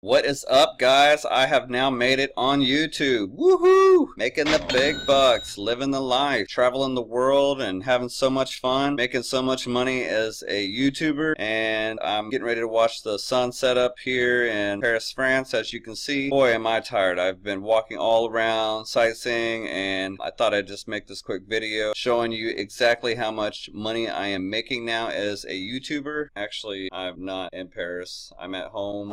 What is up, guys? I have now made it on YouTube. Woohoo! Making the big bucks, living the life, traveling the world and having so much fun, making so much money as a YouTuber. And I'm getting ready to watch the sunset up here in Paris, France. As you can see, boy, am I tired. I've been walking all around, sightseeing, and I thought I'd just make this quick video showing you exactly how much money I am making now as a YouTuber. Actually, I'm not in Paris. I'm at home.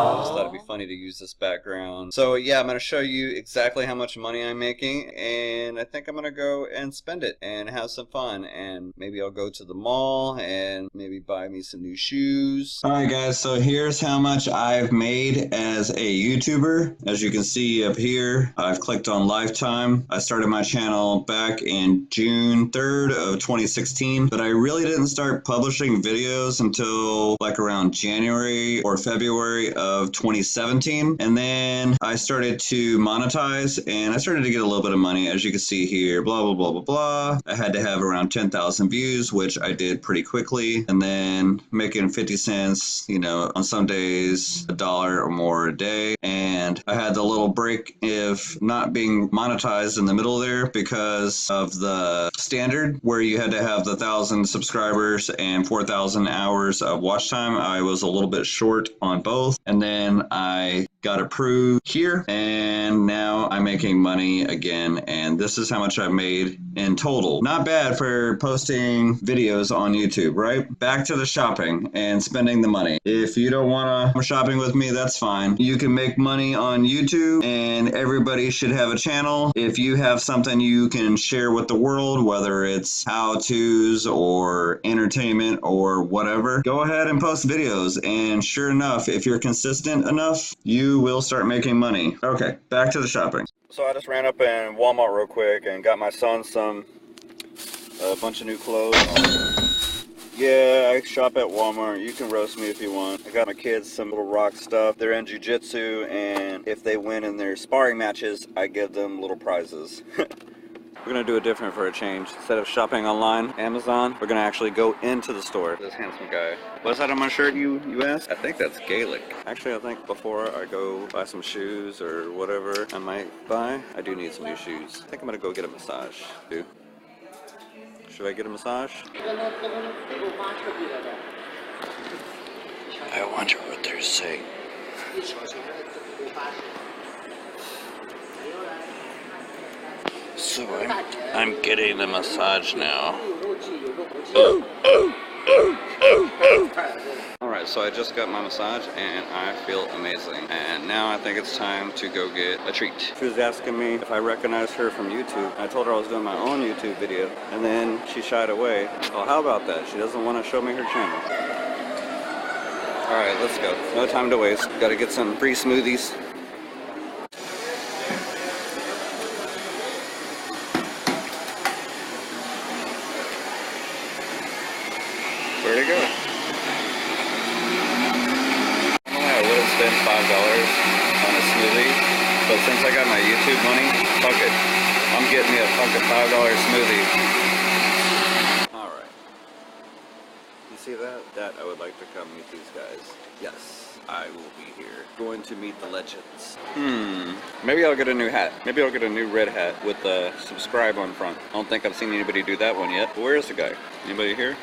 I just thought it'd be funny to use this background. So yeah, I'm going to show you exactly how much money I'm making, and I think I'm going to go and spend it and have some fun, and maybe I'll go to the mall and maybe buy me some new shoes. Alright guys, so here's how much I've made as a YouTuber. As you can see up here, I've clicked on lifetime. I started my channel back in June 3rd of 2016, but I really didn't start publishing videos until like around January or February of 2017, and then I started to monetize and I started to get a little bit of money. As you can see here, blah blah blah blah blah. I had to have around 10,000 views, which I did pretty quickly, and then making 50 cents, you know, on some days $1 or more a day. And I had the little break of not being monetized in the middle there because of the standard where you had to have the 1,000 subscribers and 4,000 hours of watch time. I was a little bit short on both, and then I got approved here, and now I'm making money again, and this is how much I've made in total. Not bad for posting videos on YouTube, right? Back to the shopping and spending the money. If you don't want to come shopping with me, that's fine. You can make money on YouTube, and everybody should have a channel. If you have something you can share with the world, whether it's how-tos or entertainment or whatever, go ahead and post videos, and sure enough, if you're consistent enough, you will start making money. Okay, back to the shopping. So I just ran up in Walmart real quick and got my son a bunch of new clothes. Yeah, I shop at Walmart. You can roast me if you want. I got my kids some little rock stuff. They're in jiu-jitsu, and if they win in their sparring matches, I give them little prizes. We're gonna do it different for a change. Instead of shopping online, Amazon, we're gonna actually go into the store. This handsome guy. What's that on my shirt, you asked? I think that's Gaelic. Actually, I think before I go buy some shoes or whatever I might buy, I do need some new shoes. I think I'm gonna go get a massage, dude. Should I get a massage? I wonder what they're saying. So I'm getting the massage now. Alright, so I just got my massage and I feel amazing. And now I think it's time to go get a treat. She was asking me if I recognized her from YouTube. I told her I was doing my own YouTube video, and then she shied away. Oh, how about that? She doesn't want to show me her channel. Alright, let's go. No time to waste. Gotta get some free smoothies. Where'd it go? Normally I would have spent $5 on a smoothie, but since I got my YouTube money, fuck it. I'm getting me a fucking $5 smoothie. Alright. You see that? That I would like to come meet these guys. Yes, I will be here. Going to meet the legends. Maybe I'll get a new hat. Maybe I'll get a new red hat with the subscribe on front. I don't think I've seen anybody do that one yet. But where is the guy? Anybody here?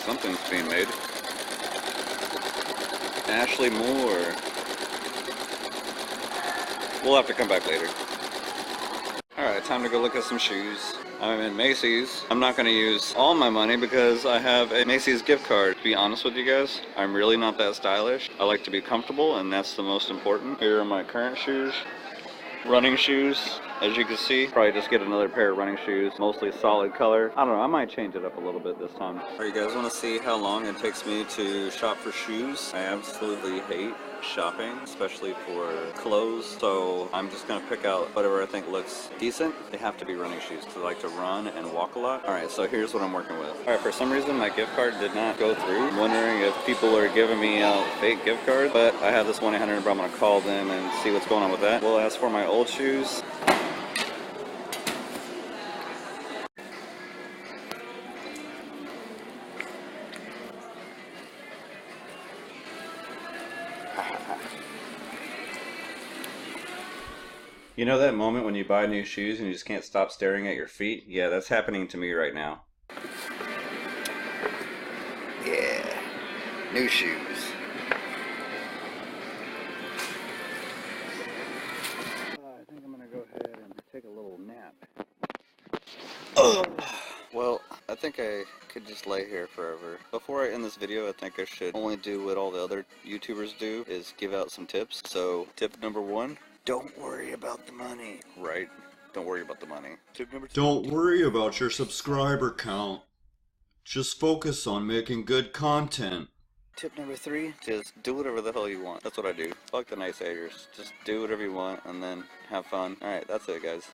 Something's being made. Ashley Moore. We'll have to come back later. Alright, time to go look at some shoes. I'm in Macy's. I'm not going to use all my money because I have a Macy's gift card. To be honest with you guys, I'm really not that stylish. I like to be comfortable, and that's the most important. Here are my current shoes. Running shoes. As you can see, probably just get another pair of running shoes, mostly solid color. I don't know, I might change it up a little bit this time. Alright, you guys want to see how long it takes me to shop for shoes? I absolutely hate shopping, especially for clothes, so I'm just going to pick out whatever I think looks decent. They have to be running shoes because I like to run and walk a lot. Alright, so here's what I'm working with. Alright, for some reason my gift card did not go through. I'm wondering if people are giving me out fake gift cards, but I have this 1-800 number. I'm going to call them and see what's going on with that. We'll ask for my old shoes. You know that moment when you buy new shoes and you just can't stop staring at your feet? Yeah, that's happening to me right now. Yeah, new shoes. I think I'm gonna go ahead and take a little nap. Oh. Well, I think I could just lay here forever. Before I end this video, I think I should only do what all the other YouTubers do, is give out some tips. So, tip number 1, don't worry about the money. Right? Don't worry about the money. Tip number 2. Don't worry about your subscriber count. Just focus on making good content. Tip number 3, just do whatever the hell you want. That's what I do. Fuck the naysayers. Just do whatever you want and then have fun. Alright, that's it, guys.